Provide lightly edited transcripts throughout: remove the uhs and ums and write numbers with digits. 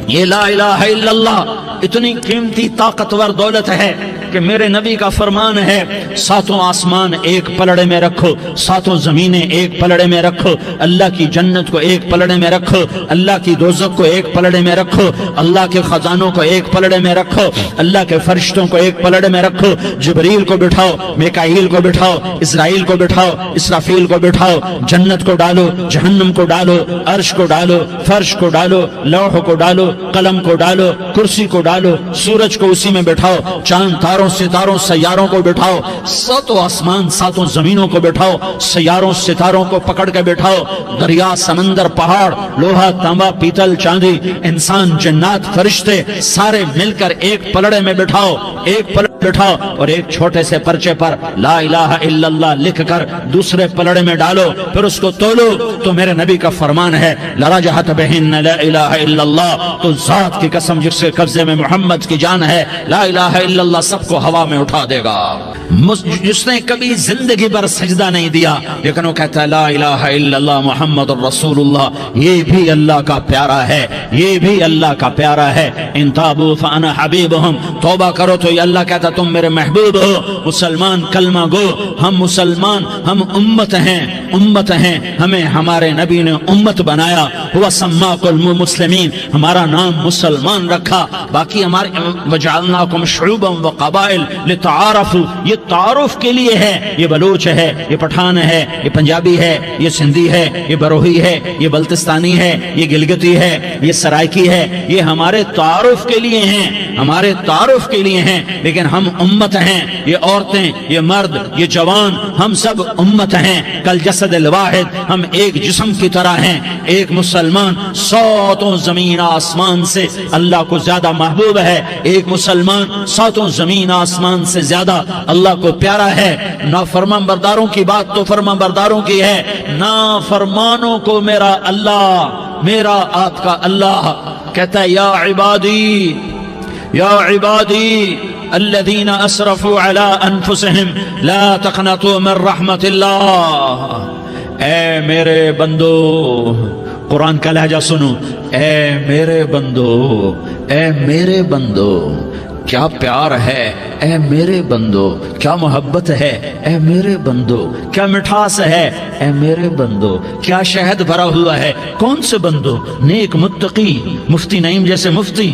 یہ لا الہ الا اللہ اتنی قیمتی طاقتور دولت ہے کہ میرے نبی کا فرمان ہے ساتوں آسمان ایک پلڑے میں رکھو، ساتوں زمینیں ایک پلڑے میں رکھو، اللہ کی جنت کو ایک پلڑے میں رکھو، اللہ کی دوزخ کو ایک پلڑے میں رکھو، اللہ کے خزانوں کو ایک پلڑے میں رکھو، اللہ کے فرشتوں کو ایک پلڑے میں رکھو، جبریل کو بٹھاؤ، میکائیل کو بٹھاؤ، اسرائیل کو بٹھاؤ، اسرافیل کو بٹھاؤ، جنت کو ڈالو، جہنم کو ڈالو، عرش کو ڈالو، فرش کو ڈالو، لوح کو ڈالو، قلم کو ڈالو، کرسی کو ڈالو، سورج کو اسی میں بٹھاؤ، چاند تاروں ستاروں سیاروں کو بٹھاؤ، ساتوں آسمان ساتوں زمینوں کو بٹھاؤ، سیاروں ستاروں کو پکڑ کے بٹھاؤ، دریا سمندر پہاڑ لوہا تانبا پیتل چاندی انسان جنات فرشتے سارے مل کر ایک پلڑے میں بٹھاؤ، ایک پلڑے بٹھاؤ اور ایک چھوٹے سے پرچے پر لا الہ الا اللہ لکھ کر دوسرے پلڑے میں ڈالو، پھر اس کو تولو تو میرے نبی کا فرمان ہے لرجحت بہن لا الہ الا اللہ، تو ذات کی قسم جس کے قبضے میں محمد کی جان ہے لا الہ الا اللہ سب کو ہوا میں اٹھا دے گا۔ جس نے کبھی زندگی پر سجدہ نہیں دیا لیکن وہ کہتا ہے لا الہ الا اللہ محمد الرسول اللہ، یہ بھی اللہ کا پیارا ہے، یہ بھی اللہ کا پیارا ہے۔ ان تابوا فانا حبیبہم، توبہ کرو تو یہ اللہ کہتا تم میرے محبوب ہو۔ مسلمان کلمہ گو، ہم مسلمان، ہم امت ہیں، امت ہیں، ہمیں ہمارے نبی نے امت بنایا، ہوا سماکم المسلمین، ہمارا نام مسلمان رکھا، باقی ہمارے وجعلناکم شعوبا وقبائل لتعارفوا، یہ تعارف کے لیے ہے، یہ بلوچ ہے، یہ پٹھان ہے، یہ پنجابی ہے، یہ سندھی ہے، یہ بروہی ہے، یہ بلتستانی ہے، یہ گلگتی ہے، یہ سرائکی ہے، یہ ہمارے تعارف کے لیے ہیں، ہمارے تعارف کے لیے ہیں، لیکن ہم امت ہیں، یہ عورتیں، یہ مرد، یہ جوان، ہم سب امت ہیں، کل جسد الواحد، ہم ایک جسم کی طرح ہیں۔ ایک مسلمان ساتوں زمین آسمان سے اللہ کو زیادہ محبوب ہے، ایک مسلمان ساتوں زمین آسمان سے زیادہ اللہ کو پیارا ہے۔ نافرمان برداروں کی بات تو فرمان برداروں کی ہے، نافرمانوں کو میرا اللہ، میرا آپ کا اللہ کہتا ہے یا عبادی، یا عبادی الذین اسرفوا علی انفسہم لا تقنطوا من رحمت اللہ، اے میرے بندو، قرآن کا لہجہ سنو، اے میرے بندو، اے میرے بندو، کیا پیار ہے، اے میرے بندو، کیا محبت ہے، اے میرے بندو، کیا مٹھاس ہے، اے میرے بندو، کیا شہد بھرا ہوا ہے۔ کون سے بندو؟ نیک متقی، مفتی نعیم جیسے مفتی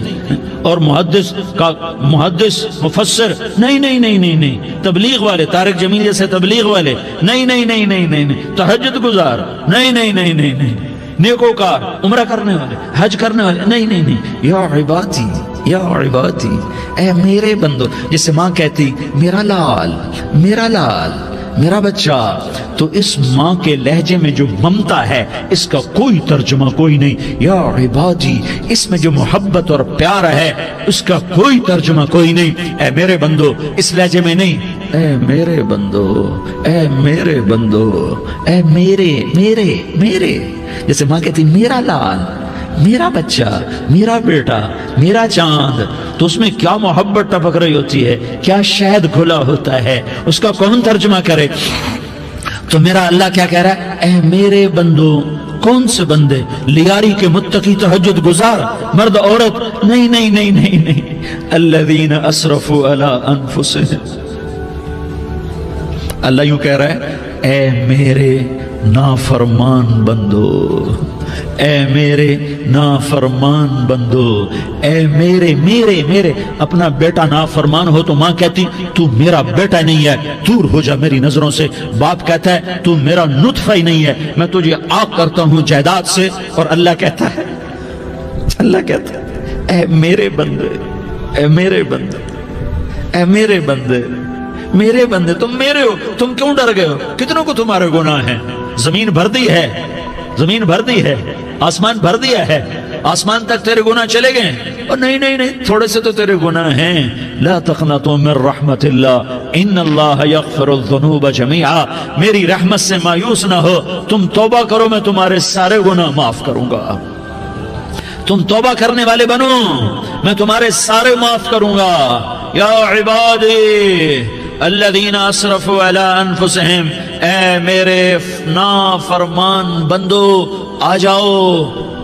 اور محدث کا محدث مفسر، نہیں نہیں نہیں نہیں نہیں، تبلیغ والے، طارق جمیل جیسے تبلیغ والے، نہیں نہیں نہیں نہیں نہیں، تہجد گزار، نہیں نہیں نہیں نہیں نہیں، نیکوکار، عمرہ کرنے والے، حج کرنے والے، نہیں نہیں نہیں، یا عبادی، یا عبادی، اے میرے بندو، جسے ماں کہتی میرا لال، میرا لال، میرا بچہ، تو اس ماں کے لہجے میں جو ممتا ہے اس کا کوئی ترجمہ کوئی نہیں۔ یا عبادی، اس میں جو محبت اور پیار ہے اس کا کوئی ترجمہ کوئی نہیں۔ اے میرے بندو اس لہجے میں نہیں، اے میرے بندو، اے میرے بندو، اے میرے میرے میرے، جیسے ماں کہتی میرا لال، میرا بچہ، میرا بیٹا، میرا چاند، تو اس میں کیا محبت ٹپک رہی ہوتی ہے، کیا شہد کھلا ہوتا ہے، اس کا کون ترجمہ کرے؟ تو میرا اللہ کیا کہہ رہا ہے؟ اے میرے بندو، کون سے بندے؟ لیاری کے متقی، تہجد گزار، مرد عورت، نہیں نہیں نہیں نہیں نہیں، الذین اسرفوا علی انفسہم، اللہ یوں کہہ رہا ہے اے میرے نافرمان بندو، اے میرے نافرمان بندو، اے میرے میرے میرے، اپنا بیٹا نافرمان ہو تو ماں کہتی تو میرا بیٹا نہیں ہے، دور ہو جا میری نظروں سے۔ باپ کہتا ہے تو میرا نطفہ ہی نہیں ہے، میں تجھے آگ کرتا ہوں جائیداد سے۔ اور اللہ کہتا ہے، اللہ کہتا ہے اے میرے بندے، اے میرے بندے، اے میرے بندے، میرے بندے، تم میرے ہو، تم کیوں ڈر گئے ہو؟ کتنوں کو تمہارے گناہ ہیں؟ زمین بھر دی ہے، زمین بھر دی ہے، آسمان بھر دیا ہے، آسمان تک تیرے گناہ چلے گئے، اور نہیں نہیں نہیں، تھوڑے سے تو تیرے گناہ ہیں۔ لا تقنطوا من رحمت اللہ ان اللہ یغفر الذنوب جميعا، میری رحمت سے مایوس نہ ہو، تم توبہ کرو میں تمہارے سارے گناہ معاف کروں گا، تم توبہ کرنے والے بنو میں تمہارے سارے معاف کروں گا۔ یا عبادی الذین اسرفوا علی انفسہم، اے میرے نافرمان بندو، آ جاؤ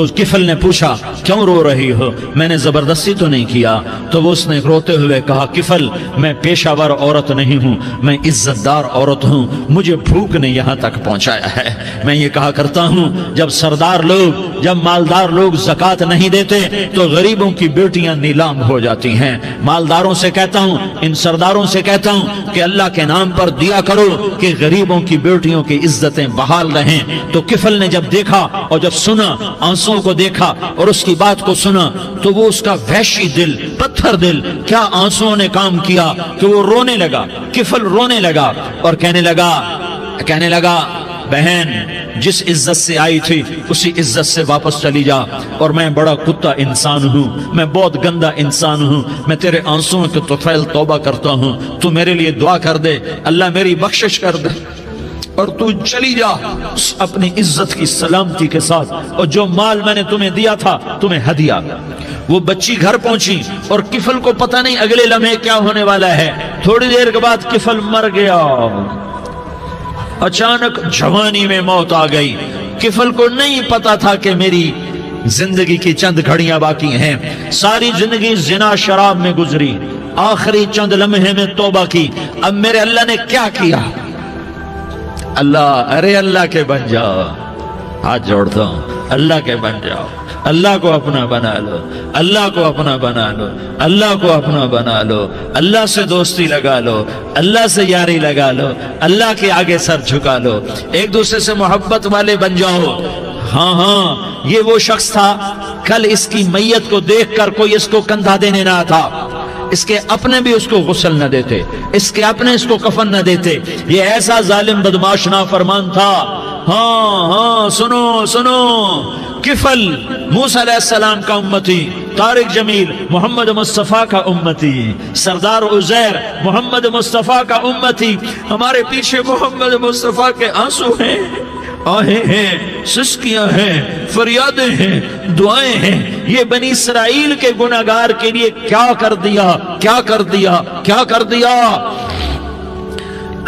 تو کفل نے پوچھا کیوں رو رہی ہو؟ میں نے زبردستی تو نہیں کیا۔ تو وہ اس نے روتے ہوئے کہا کفل میں پیشہ ور عورت نہیں ہوں، میں عزت دار عورت ہوں، مجھے بھوک نے یہاں تک پہنچایا ہے۔ میں یہ کہا کرتا ہوں جب سردار لوگ، جب مالدار لوگ زکوٰۃ نہیں دیتے تو غریبوں کی بیٹیاں نیلام ہو جاتی ہیں۔ مالداروں سے کہتا ہوں، ان سرداروں سے کہتا ہوں کہ اللہ کے نام پر دیا کرو کہ غریبوں کی بیٹیوں کی عزتیں بحال رہیں۔ تو کفل نے جب دیکھا اور جب سنا، آنسوں کو دیکھا اور اس کی بات کو سنا، تو وہ اس کا وحشی دل، پتھر دل، کیا آنسوں نے کام کیا کہ وہ رونے لگا۔ کفل رونے لگا اور کہنے لگا بہن جس عزت سے آئی تھی اسی عزت سے واپس چلی جا، اور میں بڑا کتا انسان ہوں، میں بہت گندا انسان ہوں، میں تیرے آنسوں کے طفیل توبہ کرتا ہوں، تو میرے لیے دعا کر دے، اللہ میری بخشش کر دے، اور تو چلی جا اپنی عزت کی سلامتی کے ساتھ، اور جو مال میں نے تمہیں دیا تھا تمہیں ہدیہ۔ وہ بچی گھر پہنچی اور کفل کو پتہ نہیں اگلے لمحے کیا ہونے والا ہے۔ تھوڑی دیر کے بعد کفل مر گیا، اچانک جوانی میں موت آ گئی۔ کفل کو نہیں پتا تھا کہ میری زندگی کی چند گھڑیاں باقی ہیں، ساری زندگی زنا شراب میں گزری، آخری چند لمحے میں توبہ کی۔ اب میرے اللہ نے کیا کیا؟ اللہ کے بن جاؤ، ہاتھ جوڑتا ہوں، اللہ کے بن جاؤ، اللہ کو اپنا بنا لو، اللہ کو اپنا بنا لو، اللہ کو اپنا بنا لو، اللہ سے دوستی لگا لو، اللہ سے یاری لگا لو، اللہ کے آگے سر جھکا لو، ایک دوسرے سے محبت والے بن جاؤ۔ ہاں یہ وہ شخص تھا، کل اس کی میت کو دیکھ کر کوئی اس کو کندھا دینے نہ تھا، اس کے اپنے بھی اس کو غسل نہ دیتے، اس کے اپنے اس کو کفن نہ دیتے، یہ ایسا ظالم بدماش نافرمان تھا۔ ہاں سنو، کفل موسیٰ علیہ السلام کا امتی، طارق جمیل محمد مصطفیٰ کا امتی، سردار عزیر محمد مصطفیٰ کا امتی، ہمارے پیچھے محمد مصطفیٰ کے آنسو ہیں، آہیں ہیں، سسکیاں ہیں، فریادیں ہیں، دعائیں ہیں۔ یہ بنی اسرائیل کے گناہگار کے لیے کیا کر دیا۔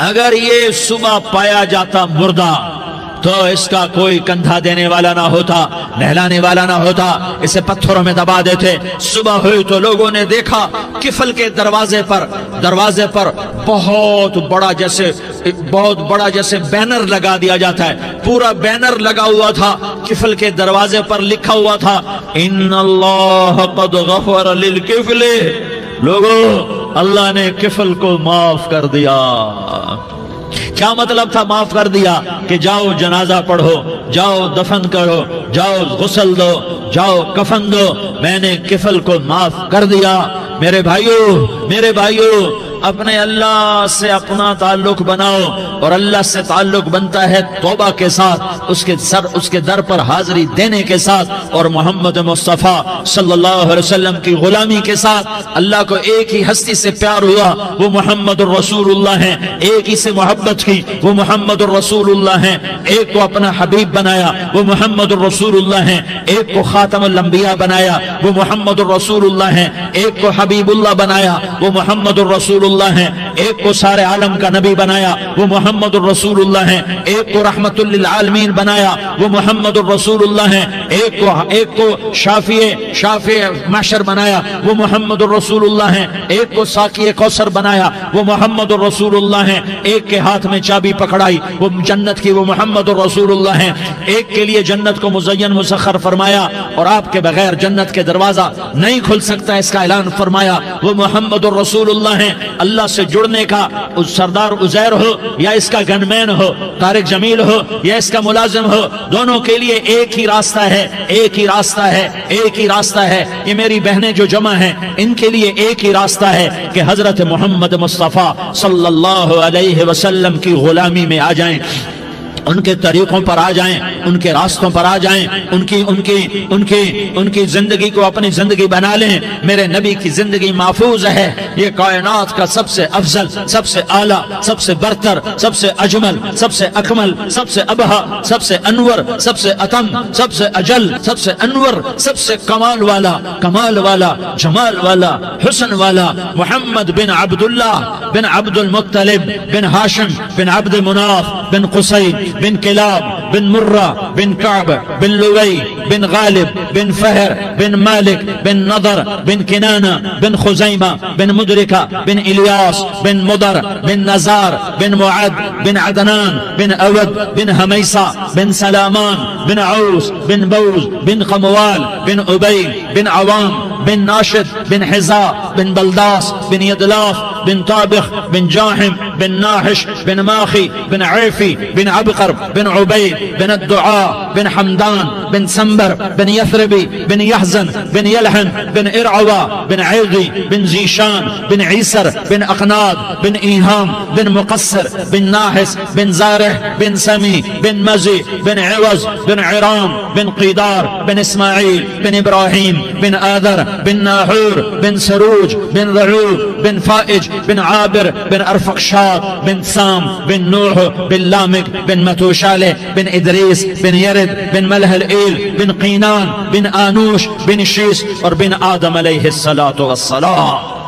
اگر یہ صبح پایا جاتا مردہ تو اس کا کوئی کندھا دینے والا نہ ہوتا، نہلانے والا نہ ہوتا، اسے پتھروں میں دبا دیتے۔ صبح ہوئی تو لوگوں نے دیکھا کفل کے دروازے پر بہت بڑا جیسے بینر لگا دیا جاتا ہے، پورا بینر لگا ہوا تھا، کفل کے دروازے پر لکھا ہوا تھا ان اللہ قد غفر للکفل، لوگوں اللہ نے کفل کو معاف کر دیا۔ کیا مطلب تھا معاف کر دیا؟ کہ جاؤ جنازہ پڑھو، جاؤ دفن کرو، جاؤ غسل دو، جاؤ کفن دو، میں نے کفل کو معاف کر دیا۔ میرے بھائیو اپنے اللہ سے اپنا تعلق بناؤ، اور اللہ سے تعلق بنتا ہے توبہ کے ساتھ، اس کے در پر حاضری دینے کے ساتھ، اور محمد مصطفیٰ صلی اللہ علیہ وسلم کی غلامی کے ساتھ۔ اللہ کو ایک ہی ہستی سے پیار ہوا، وہ محمد الرسول اللہ ہیں، ایک ہی سے محبت کی، وہ محمد الرسول اللہ ہیں، ایک کو اپنا حبیب بنایا، وہ محمد الرسول اللہ ہیں، ایک کو خاتم الانبیاء بنایا، وہ محمد الرسول اللہ ہیں، ایک کو حبیب اللہ بنایا، وہ محمد الرسول اللہ ہیں، ایک کو سارے عالم کا نبی بنایا، وہ محمد الرسول اللہ ہیں، ایک کو رحمت للعالمین بنایا، وہ محمد الرسول اللہ ہیں، ایک کو شافع محشر بنایا، وہ محمد الرسول اللہ ہیں، ایک کو ساقی کوثر بنایا، وہ محمد الرسول اللہ ہیں، ایک کے ہاتھ میں چابی پکڑائی وہ جنت کی، وہ محمد الرسول اللہ ہیں، ایک کے لیے جنت کو مزین مسخر فرمایا، اور آپ کے بغیر جنت کے دروازہ نہیں کھل سکتا اس کا اعلان فرمایا، وہ محمد الرسول اللہ ہیں۔ اللہ سے جڑنے کا سردار عزیر ہو یا اس کا گن مین ہو، طارق جمیل ہو یا اس کا ملازم ہو، دونوں کے لیے ایک ہی راستہ ہے۔ یہ میری بہنیں جو جمع ہیں ان کے لیے ایک ہی راستہ ہے کہ حضرت محمد مصطفیٰ صلی اللہ علیہ وسلم کی غلامی میں آ جائیں، ان کے طریقوں پر آ جائیں، ان کے راستوں پر آ جائیں، ان کی زندگی کو اپنی زندگی بنا لیں۔ میرے نبی کی زندگی محفوظ ہے، یہ کائنات کا سب سے افضل، سب سے اعلیٰ، سب سے برتر، سب سے اجمل، سب سے اکمل، سب سے ابہا، سب سے انور، سب سے اتم، سب سے اجل، سب سے انور، سب سے کمال والا، جمال والا، حسن والا، محمد بن عبداللہ بن عبد المطلب بن ہاشم بن عبد مناف بن قصی بن کلاب بن مرہ بن كعب بن لؤي بن غالب بن فهر بن مالك بن نضر بن كنانة بن خزيمة بن مدركة بن إلياس بن مضر بن نزار بن معد بن عدنان بن أود بن هميصة بن سلامان بن عوس بن بوز بن قموال بن أبي بن عوام بن ناشد بن حزاء بن بلداس بن يدلاف بن طابخ بن جاحم بن ناحش بن ماخي بن عيفي بن عبقر بن عبيد بن الدعاء بن حمدان بن سنبر بن يثربي بن يحزن بن يلحن بن إرعوى بن عيغي بن زيشان بن عيسر بن أقناد بن إيهام بن مقصر بن ناحس بن زارح بن سمي بن مزي بن عوز بن عرام بن قيدار بن إسماعيل بن إبراهيم بن آذر بن ناحور بن سروج بن ذعوب بن فائج بن عابر بن أرفقشاد بن سام بن نوح بن لامك بن متوشالة بن إدريس بن يرد بن ملهلئيل بن قينان بن آنوش بن شيس اور بن آدم علیہ السلام.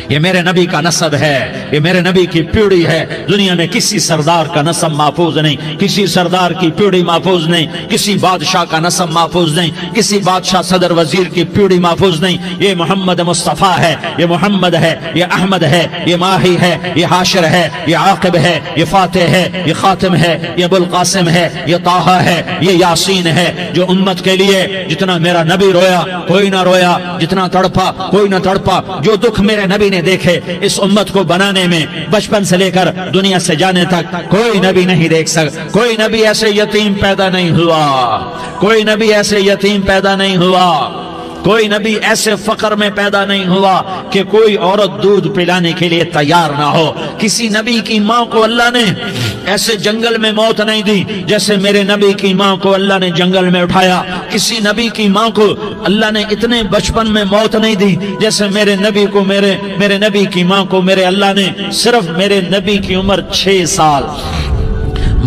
یہ میرے نبی کا نسب ہے، یہ میرے نبی کی پیڑھی ہے. دنیا میں کسی سردار کا نسب محفوظ نہیں، کسی سردار کی پیڑھی محفوظ نہیں، کسی بادشاہ کا نسب محفوظ نہیں، کسی بادشاہ صدر وزیر کی پیڑھی محفوظ نہیں. یہ محمد مصطفیٰ ہے، یہ محمد ہے، یہ احمد ہے، یہ ماہی ہے، یہ حاشر ہے، یہ عاقب ہے، یہ فاتح ہے، یہ خاتم ہے، یہ ابو القاسم ہے، یہ طٰہٰ ہے، یہ یاسین ہے. جو امت کے لیے جتنا میرا نبی رویا کوئی نہ رویا، جتنا تڑپا کوئی نہ تڑپا، جو دکھ میرے نبی نے دیکھے اس امت کو بنانے میں بچپن سے لے کر دنیا سے جانے تک کوئی نبی نہیں دیکھ سکتا. کوئی نبی ایسے یتیم پیدا نہیں ہوا، کوئی نبی ایسے یتیم پیدا نہیں ہوا، کوئی نبی ایسے فقر میں پیدا نہیں ہوا کہ کوئی عورت دودھ پلانے کے لیے تیار نہ ہو. کسی نبی کی ماں کو اللہ نے ایسے جنگل میں موت نہیں دی جیسے میرے نبی کی ماں کو اللہ نے جنگل میں اٹھایا. کسی نبی کی ماں کو اللہ نے اتنے بچپن میں موت نہیں دی جیسے میرے نبی کو میرے نبی کی ماں کو میرے اللہ نے صرف میرے نبی کی عمر 6 سال،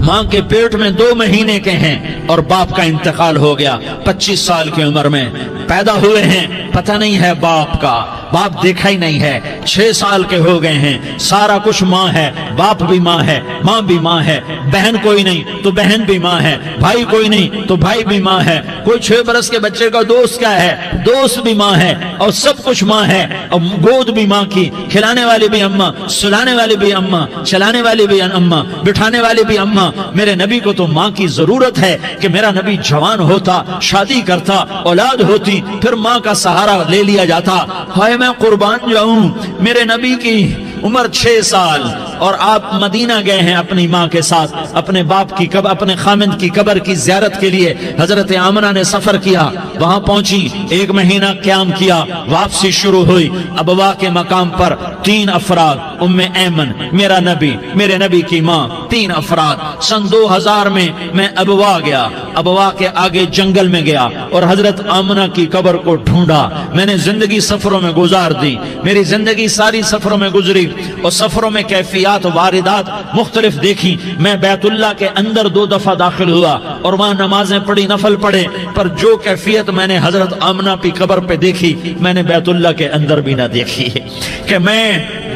ماں کے پیٹ میں 2 مہینے کے ہیں اور باپ کا انتقال ہو گیا. 25 سال کی عمر میں پیدا ہوئے ہیں، پتہ نہیں ہے باپ کا، باپ دیکھا ہی نہیں ہے. 6 سال کے ہو گئے ہیں، سارا کچھ ماں ہے، باپ بھی ماں ہے، ماں بھی ماں ہے. بہن کوئی نہیں تو بہن بھی ماں ہے، بھائی کوئی نہیں تو بھائی بھی ماں ہے. کوئی 6 برس کے بچے کا دوست کیا ہے، دوست بھی ماں ہے، اور سب کچھ ماں ہے. اور گود بھی ماں کی، کھلانے والی بھی اماں، سلانے والی بھی اماں، چلانے والی بھی اماں، بٹھانے والی بھی اماں. میرے نبی کو تو ماں کی ضرورت ہے کہ میرا نبی جوان ہوتا، شادی کرتا، اولاد ہوتی، پھر ماں کا سہارا لے لیا جاتا. ہائے میں قربان جاؤں، میرے نبی کی عمر 6 سال اور آپ مدینہ گئے ہیں اپنی ماں کے ساتھ، اپنے باپ کی قبر، اپنے خامند کی قبر کی زیارت کے لیے. حضرت آمنہ نے سفر کیا، وہاں پہنچی، 1 مہینہ قیام کیا، واپسی شروع ہوئی. ابوا کے مقام پر 3 افراد، ام ایمن، میرا نبی، میرے نبی کی ماں، 3 افراد. سن 2000 میں ابوا گیا، ابوا کے آگے جنگل میں گیا اور حضرت آمنہ کی قبر کو ڈھونڈا. میں نے زندگی سفروں میں گزار دی، میری زندگی ساری سفروں میں گزری اور سفروں میں کیفیات واردات مختلف دیکھی. میں بیت اللہ کے اندر 2 دفعہ داخل ہوا اور وہاں نمازیں پڑھی، نفل پڑھے، پر جو کیفیت میں نے حضرت آمنہ کی قبر پہ دیکھی میں نے بیت اللہ کے اندر بھی نہ دیکھی. کہ میں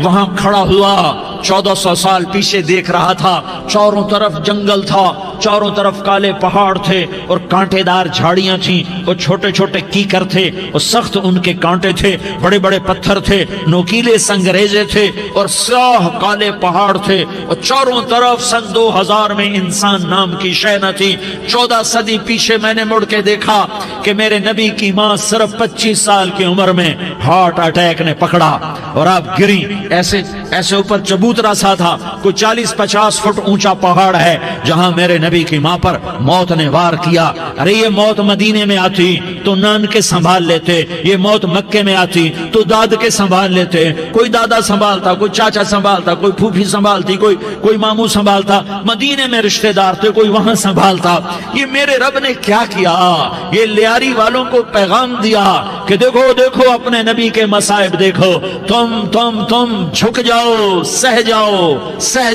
وہاں کھڑا ہوا 1400 سال پیچھے دیکھ رہا تھا، چاروں طرف جنگل تھا، چاروں طرف کالے پہاڑ تھے اور کانٹے دار جھاڑیاں تھیں اور چھوٹے چھوٹے کیکر تھے اور سخت ان کے کانٹے تھے، بڑے بڑے پتھر تھے، نوکیلے سنگریزے تھے اور سیاہ کالے پہاڑ تھے اور چاروں طرف. سن 2000 میں انسان نام کی شے نہ تھی. 14 صدی پیچھے میں نے مڑ کے دیکھا کہ میرے نبی کی ماں صرف 25 سال کی عمر میں ہارٹ اٹیک نے پکڑا اور آپ گری. ایسے اوپر چبوترا سا تھا، کوئی 40-50 فٹ اونچا پہاڑ ہے جہاں میرے نبی کی ماں پر موت نے وار کیا. ارے یہ موت مدینے میں آتی تو نان کے سنبھال لیتے، یہ موت مکے میں آتی تو داد کے سنبھال لیتے. کوئی دادا سنبھالتا، کوئی چاچا سنبھالتا، کوئی پھوپھی سنبھالتی، کوئی ماموں سنبھالتا. مدینے میں رشتہ دار تھے، کوئی وہاں سنبھالتا. یہ میرے رب نے کیا کیا؟ یہ لیاری والوں کو پیغام دیا کہ دیکھو دیکھو اپنے نبی کے مصائب دیکھو، تم جھک جاؤ، سہ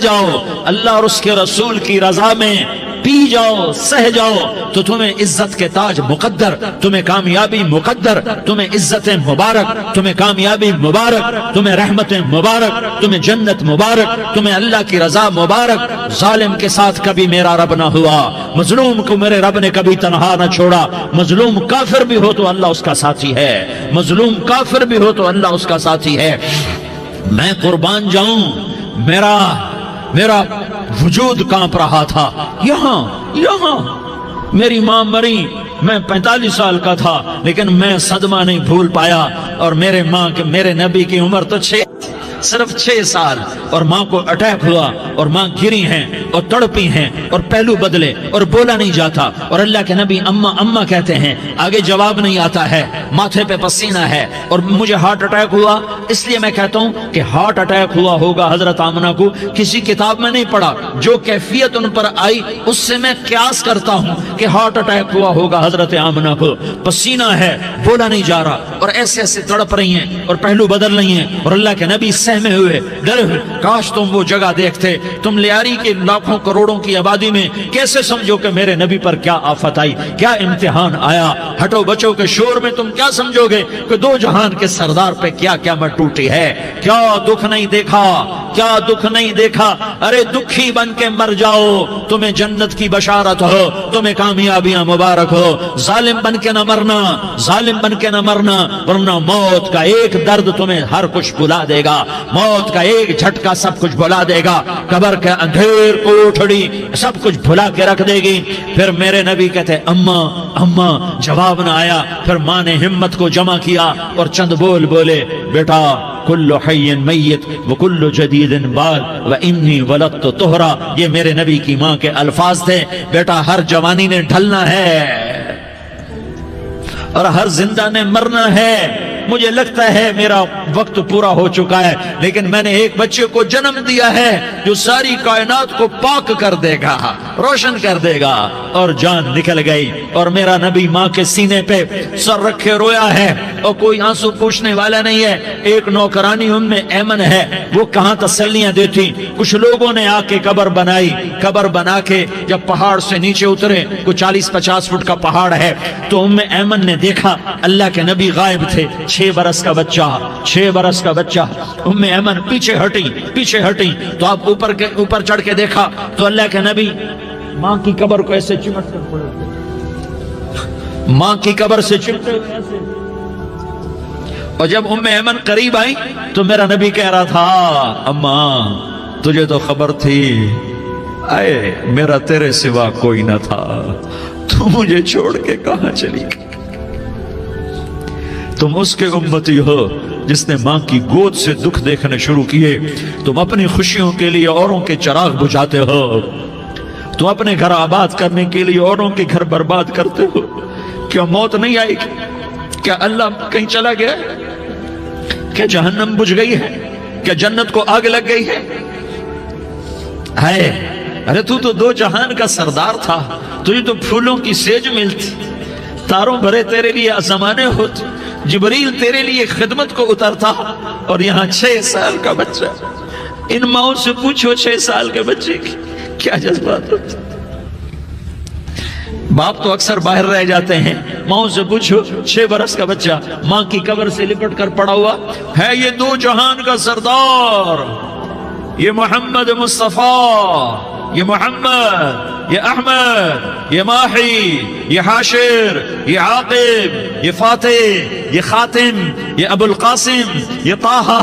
جاؤ. اللہ اور اس کے رسول کی رضا میں پی جاؤ سہ جاؤ تو تمہیں عزت کے تاج مقدر، تمہیں کامیابی مقدر، تمہیں عزت مبارک، تمہیں کامیابی مبارک، تمہیں رحمت مبارک، تمہیں جنت مبارک، تمہیں اللہ کی رضا مبارک۔ ظالم کے ساتھ کبھی میرا رب نہ ہوا، مظلوم کو میرے رب نے کبھی تنہا نہ چھوڑا۔ مظلوم کافر بھی ہو تو اللہ اس کا ساتھی ہے، مظلوم کافر بھی ہو تو اللہ اس کا ساتھی ہے۔ میں قربان جاؤں، میرا وجود کانپ رہا تھا۔ یہاں میری ماں مری، میں 45 سال کا تھا، لیکن میں صدمہ نہیں بھول پایا۔ اور میرے نبی کی عمر تو صرف 6 سال، اور ماں کو اٹیک ہوا اور ماں گری ہیں اور تڑپی ہیں اور پہلو بدلے اور بولا نہیں جاتا، اور اللہ کے نبی اماں اماں کہتے ہیں، آگے جواب نہیں آتا ہے، ماتھے پہ پسینہ ہے، اور مجھے ہارٹ اٹیک ہوا۔ اس لیے میں کہتا ہوں کہ ہارٹ اٹیک ہوا ہوگا حضرت آمنہ کو، کسی کتاب میں نہیں پڑھا، جو کیفیت ان پر آئی اس سے میں قیاس کرتا ہوں کہ ہارٹ اٹیک ہوا ہوگا حضرت آمنہ کو۔ پسینہ ہے، بولا نہیں جا رہا، اور ایسے ایسے تڑپ رہی ہیں اور پہلو بدل رہی ہیں، اور اللہ کے نبی سہمے ہوئے، ڈرے ہوئے۔ کاش تم وہ جگہ دیکھتے، تم لیاری کے لاکھوں کروڑوں کی آبادی میں کیسے سمجھو کہ میرے نبی پر کیا آفت آئی، کیا امتحان آیا۔ ہٹو بچوں کے شور میں تم کیا سمجھو گے کہ دو جہان کے سردار پہ کیا قیامت ٹوٹی ہے۔ کیا دکھ نہیں دیکھا، کیا دکھ نہیں دیکھا۔ ارے دکھی بن کے مر جاؤ، تمہیں جنت کی بشارت ہو، تمہیں کامیابیاں مبارک ہو۔ ظالم بن کے نہ مرنا، ظالم بن کے نہ مرنا، ورنہ موت کا ایک درد تمہیں ہر کچھ بھلا دے گا، موت کا ایک جھٹکا سب کچھ بھلا دے گا، قبر کے اندھیر کوٹھڑی سب کچھ بھلا کے رکھ دے گی۔ پھر میرے نبی کہتے اماں اماں، جواب نہ آیا۔ پھر ماں نے ہمت کو جمع کیا اور چند بول بولے، بیٹا کل حی میت وکل جدید بال وانی ولدت طہرا۔ یہ میرے نبی کی ماں کے الفاظ تھے۔ بیٹا ہر جوانی نے ڈھلنا ہے اور ہر زندہ نے مرنا ہے۔ مجھے لگتا ہے میرا وقت پورا ہو چکا ہے، لیکن میں نے ایک بچے کو جنم دیا ہے جو ساری کائنات کو پاک کر دے گا، روشن کر دے گا۔ اور جان نکل گئی، اور میرا نبی ماں کے سینے پہ سر رکھے رویا ہے، اور کوئی آنسو پوچھنے والا نہیں ہے۔ ایک نوکرانی ام ایمن ہے، وہ کہاں تسلیاں دیتی۔ کچھ لوگوں نے آ کے قبر بنائی، قبر بنا کے جب پہاڑ سے نیچے اترے، کوئی 40-50 فٹ کا پہاڑ ہے، تو ام ایمن نے دیکھا اللہ کے نبی غائب تھے۔ 6 برس کا بچہ، ام ایمن پیچھے ہٹی تو آپ اوپر چڑھ کے دیکھا تو اللہ کے نبی ماں کی قبر کو ایسے چمٹ کر پڑے، ماں کی قبر سے چمٹے ہوئے ایسے۔ اور جب ام ایمن قریب آئی تو میرا نبی کہہ رہا تھا، اماں تجھے تو خبر تھی، اے میرا تیرے سوا کوئی نہ تھا، تو مجھے چھوڑ کے کہاں چلی گئی۔ تم اس کے امتی ہو جس نے ماں کی گود سے دکھ دیکھنے شروع کیے۔ تم اپنی خوشیوں کے لیے اوروں کے چراغ بجھاتے ہو، تم اپنے گھر آباد کرنے کے لیے اوروں کے گھر برباد کرتے ہو۔ کیا موت نہیں آئے گی؟ کیا اللہ کہیں چلا گیا؟ کیا جہنم بجھ گئی ہے؟ کیا جنت کو آگ لگ گئی ہے؟ ارے تو 2 جہان کا سردار تھا، تجھے تو پھولوں کی سیج ملتی، تاروں بھرے تیرے لیے زمانے ہوتے، جبریل تیرے لیے خدمت کو اترتا، اور یہاں 6 سال کا بچہ۔ ان ماؤں سے پوچھو 6 سال کے بچے کی کیا جذبات ہوتے۔ باپ تو اکثر باہر رہ جاتے ہیں، ماؤں سے پوچھو 6 برس کا بچہ ماں کی قبر سے لپٹ کر پڑا ہوا ہے۔ یہ 2 جہان کا سردار، یہ محمد مصطفیٰ، یہ محمد، یہ احمد، یہ ماہی، یہ حاشر، یہ عاقب، یہ فاتح، یہ خاتم، یہ ابو القاسم، یہ طٰہٰ،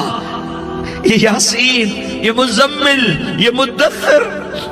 یہ یاسین، یہ مزمل، یہ مدثر،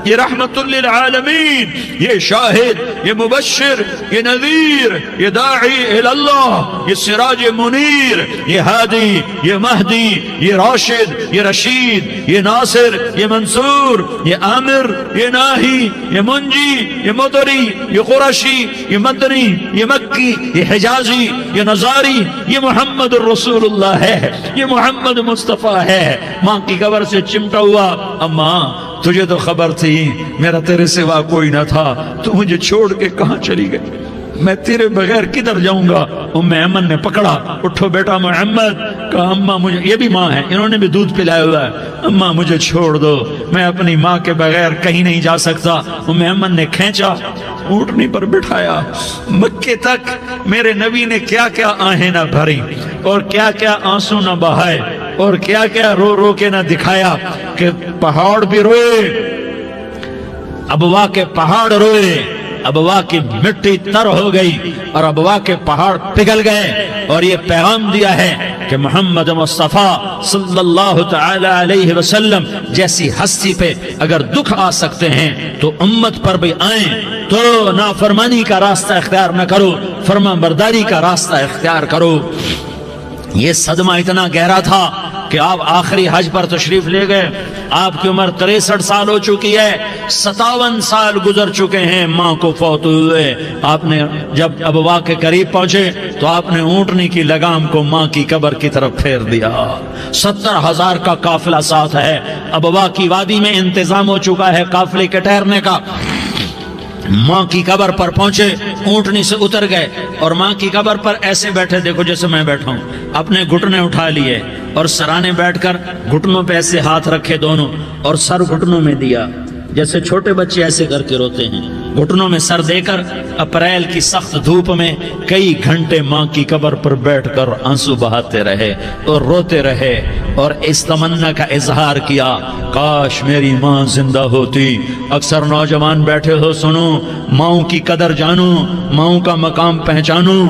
یہ رحمت للعالمین، یہ شاہد، یہ مبشر، یہ نذیر، یہ داعی اللہ، یہ سراج منیر، یہ ہادی، یہ مہدی، یہ راشد، یہ رشید، یہ ناصر، یہ منصور، یہ عامر، یہ ناہی، یہ منجی، یہ مدری، یہ قرشی، یہ مدنی، یہ مکی، یہ حجازی، یہ نظاری، یہ محمد الرسول اللہ ہے، یہ محمد مصطفیٰ ہے۔ ماں کی قبر سے چمٹا ہوا، اماں تجھے تو خبر تھی میرا تیرے سوا کوئی نہ تھا، تو مجھے چھوڑ کے کہاں چلی گئی، میں تیرے بغیر کدھر جاؤں گا۔ ام ایمن نے پکڑا، اٹھو بیٹا محمد، کہا اما مجھے، یہ بھی ماں ہے، انہوں نے بھی دودھ پلایا ہوا ہے، اما مجھے چھوڑ دو، میں اپنی ماں کے بغیر کہیں نہیں جا سکتا۔ ام ایمن نے کھینچا، اونٹنی پر بٹھایا، مکے تک میرے نبی نے کیا کیا آہیں نہ بھری اور کیا کیا آنسو نہ بہائے اور کیا کیا رو رو کے نہ دکھایا کہ پہاڑ بھی روئے، ابوا کے پہاڑ روئے، ابوا کی مٹی تر ہو گئی اور ابوا کے پہاڑ پگھل گئے، اور یہ پیغام دیا ہے کہ محمد مصطفیٰ صلی اللہ تعالی علیہ وسلم جیسی ہستی پہ اگر دکھ آ سکتے ہیں تو امت پر بھی آئیں، تو نافرمانی کا راستہ اختیار نہ کرو، فرما برداری کا راستہ اختیار کرو۔ یہ صدمہ اتنا گہرا تھا کہ آپ آخری حج پر تشریف لے گئے، آپ کی عمر 63 سال ہو چکی ہے، 57 سال گزر چکے ہیں ماں کو فوت ہوئے۔ آپ نے جب ابوا کے قریب پہنچے تو آپ نے اونٹنی کی لگام کو ماں کی قبر کی طرف پھیر دیا۔ 70,000 کا قافلہ ساتھ ہے، ابوا کی وادی میں انتظام ہو چکا ہے قافلے کے ٹھہرنے کا۔ ماں کی قبر پر پہنچے، اونٹنی سے اتر گئے اور ماں کی قبر پر ایسے بیٹھے، دیکھو جیسے میں بیٹھا ہوں، اپنے گھٹنے اٹھا لیے اور سرانے بیٹھ کر گھٹنوں پہ ایسے ہاتھ رکھے دونوں اور سر گھٹنوں میں دیا، جیسے چھوٹے بچے ایسے کر کے روتے ہیں، گھٹنوں میں سر دے کر اپریل کی سخت دھوپ میں کئی گھنٹے ماں کی قبر پر بیٹھ کر آنسو بہاتے رہے اور روتے رہے اور اس تمنا کا اظہار کیا، کاش میری ماں زندہ ہوتی۔ اکثر نوجوان بیٹھے ہو، سنو، ماؤں کی قدر جانو، ماؤں کا مقام پہچانو،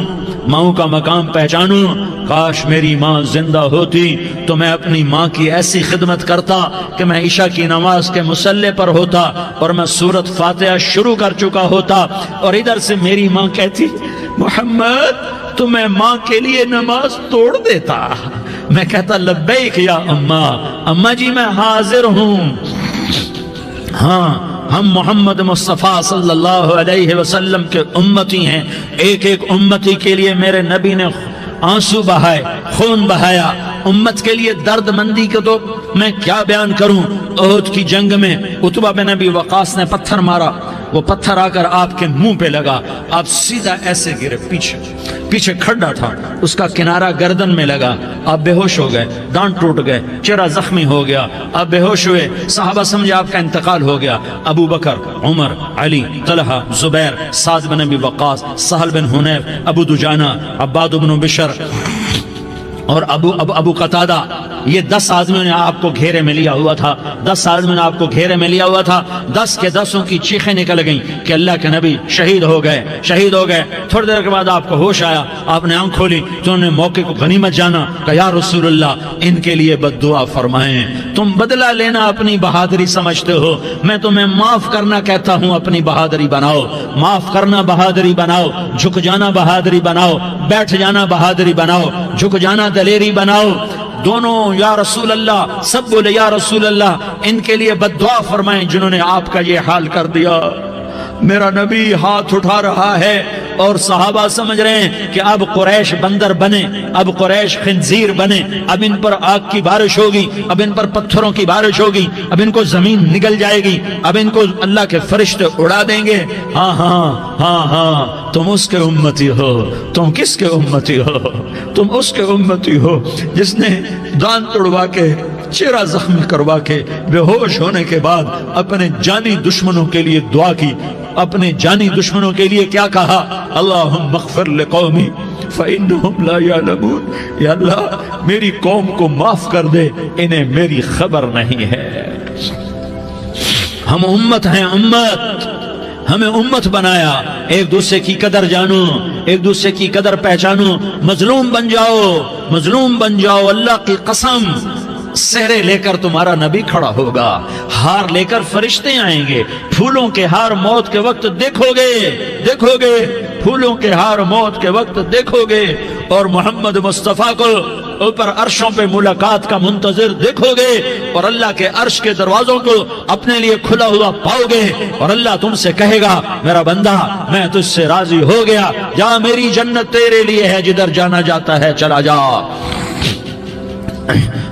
ماؤں کا مقام پہچانو۔ کاش میری ماں زندہ ہوتی تو میں اپنی ماں کی ایسی خدمت کرتا کہ میں عشاء کی نماز کے مصلی پر ہوتا اور میں سورۃ فاتحہ شروع کر چکا ہوتا، اور ادھر سے میری ماں کہتی محمد تو میں ماں کے لیے نماز توڑ دیتا، میں کہتا لبیک یا اماں جی میں حاضر ہوں۔ ہاں، ہم محمد مصطفیٰ صلی اللہ علیہ وسلم کے امتی ہیں، ایک ایک امتی کے لیے میرے نبی نے آنسو بہائے، خون بہایا، امت کے لیے درد مندی کو تو میں کیا بیان کروں۔ احد کی جنگ میں عتبہ بن ابی وقاص نے پتھر مارا، وہ پتھر آ کر آپ کے منہ پہ لگا، آپ سیدھا ایسے گرے، پیچھے کھڈا تھا، اس کا کنارہ گردن میں لگا، آپ بے ہوش ہو گئے، دانت ٹوٹ گئے، چہرہ زخمی ہو گیا، آپ بے ہوش ہوئے، صحابہ سمجھے آپ کا انتقال ہو گیا۔ ابو بکر، عمر، علی، طلحہ، زبیر، سعد بن ابی وقاص، سہل بن حنیف، ابو دجانہ، عباد بن بشر اور ابو قتادہ، یہ 10 آدمیوں نے آپ کو گھیرے میں لیا ہوا تھا، 10 آدمیوں نے آپ کو گھیرے میں لیا ہوا تھا، 10 کے 10 کی چیخیں نکل گئیں کہ اللہ کے نبی شہید ہو گئے۔ تھوڑی دیر کے بعد آپ کو ہوش آیا، آپ نے آنکھ کھولی تو انہوں نے موقع کو غنیمت جانا کہ یا رسول اللہ ان کے لیے بد دعا فرمائیں، تم بدلہ لینا اپنی بہادری سمجھتے ہو، میں تمہیں معاف کرنا کہتا ہوں، اپنی بہادری بناؤ، معاف کرنا بہادری بناؤ، جھک جانا بہادری بناؤ، بیٹھ جانا بہادری بناؤ، جھک جانا دلیری بناؤ۔ دونوں یا رسول اللہ، سب بولے یا رسول اللہ، ان کے لیے بد دعا فرمائیں جنہوں نے آپ کا یہ حال کر دیا۔ میرا نبی ہاتھ اٹھا رہا ہے اور صحابہ سمجھ رہے ہیں کہ اب قریش بندر بنے، اب قریش خنزیر بنے، اب ان پر آگ کی بارش ہوگی، اب ان پر پتھروں کی بارش ہوگی، اب ان کو زمین نگل جائے گی، اب ان کو اللہ کے فرشتے اڑا دیں گے۔ ہاں تم اس کے امتی ہو، تم کس کے امتی ہو؟ تم اس کے امتی ہو جس نے دانت توڑوا کے، چہرہ زخمی کروا کے، بے ہوش ہونے کے بعد اپنے جانی دشمنوں کے لیے دعا کی، اپنے جانی دشمنوں کے لیے کیا کہا؟ اللہم اغفر لقومی فإنہم لا یعلمون، یا اللہ میری قوم کو معاف کر دے، انہیں میری خبر نہیں ہے۔ ہم امت ہیں، امت، ہمیں امت بنایا، ایک دوسرے کی قدر جانو، ایک دوسرے کی قدر پہچانو، مظلوم بن جاؤ، مظلوم بن جاؤ، اللہ کی قسم سہرے لے کر تمہارا نبی کھڑا ہوگا، ہار لے کر فرشتے آئیں گے، پھولوں کے ہار موت کے وقت دیکھو گے، پھولوں کے ہار موت کے وقت دیکھو گے، اور محمد مصطفیٰ کو اوپر عرشوں پہ ملاقات کا منتظر دیکھو گے، اور اللہ کے عرش کے دروازوں کو اپنے لیے کھلا ہوا پاؤ گے، اور اللہ تم سے کہے گا میرا بندہ میں تجھ سے راضی ہو گیا، جا میری جنت تیرے لیے ہے، جدھر جانا جاتا ہے چلا جا۔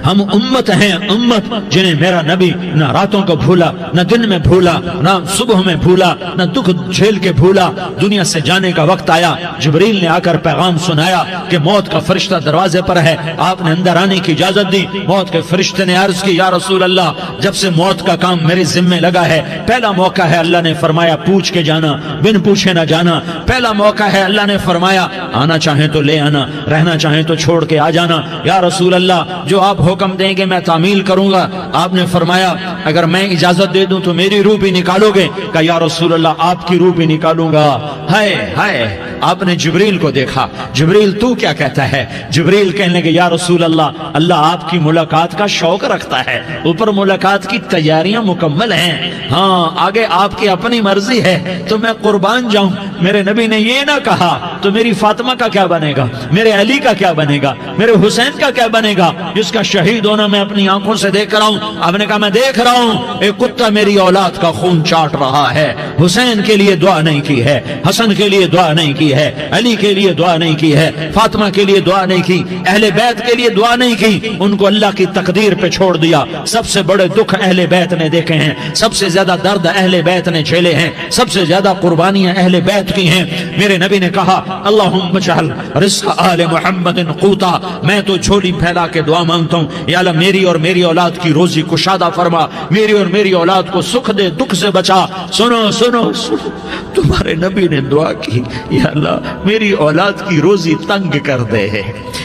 ہم امت ہیں، امت جنہیں میرا نبی نہ راتوں کو بھولا، نہ دن میں بھولا، نہ صبح میں بھولا، نہ دکھ جھیل کے بھولا۔ دنیا سے جانے کا وقت آیا، جبریل نے آ کر پیغام سنایا کہ موت کا فرشتہ دروازے پر ہے، آپ نے اندر آنے کی اجازت دی۔ موت کے فرشتے نے عرض کی، یا رسول اللہ، جب سے موت کا کام میرے ذمہ لگا ہے، پہلا موقع ہے، اللہ نے فرمایا پوچھ کے جانا، بن پوچھے نہ جانا۔ پہلا موقع ہے، اللہ نے فرمایا آنا چاہیں تو لے آنا، رہنا چاہیں تو چھوڑ کے آ جانا۔ یا رسول اللہ، جو آپ حکم دیں گے میں تعمیل کروں گا۔ آپ نے فرمایا اگر میں اجازت دے دوں تو میری روح بھی نکالو گے؟ کہا یا رسول اللہ، آپ کی روح بھی نکالوں گا۔ ہائے ہائے، آپ نے جبریل کو دیکھا، جبریل تو کیا کہتا ہے؟ جبریل کہنے لگے یا رسول اللہ، اللہ آپ کی ملاقات کا شوق رکھتا ہے، اوپر ملاقات کی تیاریاں مکمل ہیں، ہاں آگے آپ کی اپنی مرضی ہے تو میں قربان جاؤں۔ میرے نبی نے یہ نہ کہا تو میری فاطمہ کا کیا بنے گا، میرے علی کا کیا بنے گا، میرے حسین کا کیا بنے گا، جس کا شہید ہونا میں اپنی آنکھوں سے دیکھ رہا ہوں۔ آپ نے کہا میں دیکھ رہا ہوں، ایک کتا میری اولاد کا خون چاٹ رہا ہے۔ حسین کے لیے دعا نہیں کی ہے، حسن کے لیے دعا نہیں کی ہے، علی کے لیے دعا نہیں کی ہے، فاطمہ کے لیے دعا نہیں کی، اہل بیت کے لیے دعا نہیں کی، ان کو اللہ کی تقدیر پہ چھوڑ دیا۔ سب سے بڑے دکھ اہل بیت نے دیکھے ہیں، سب سے زیادہ درد اہل بیت نے جھیلے ہیں، سب سے زیادہ قربانیاں اہل بیت کی ہیں۔ میرے نبی نے کہا اللہم اجعل رزق آل محمد قوتا، میں تو جھولی پھیلا کے دعا مانگتا ہوں، یا اللہ میری اور میری اولاد کی روزی کشادہ فرما، میری اور میری اولاد کو سکھ دے، دکھ سے بچا۔ سنو سنو سنو، تمہارے نبی نے دعا کی، یا اللہ میری اولاد کی روزی تنگ کر دے،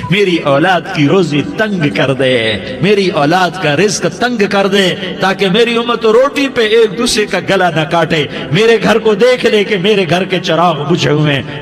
میری اولاد کی روزی تنگ کر دے، میری اولاد کا رزق تنگ کر دے، تاکہ میری امت روٹی پہ ایک دوسرے کا گلا نہ کاٹے، میرے گھر کو دیکھ لے کہ میرے گھر کے چراغ بجھے ہوئے ہیں۔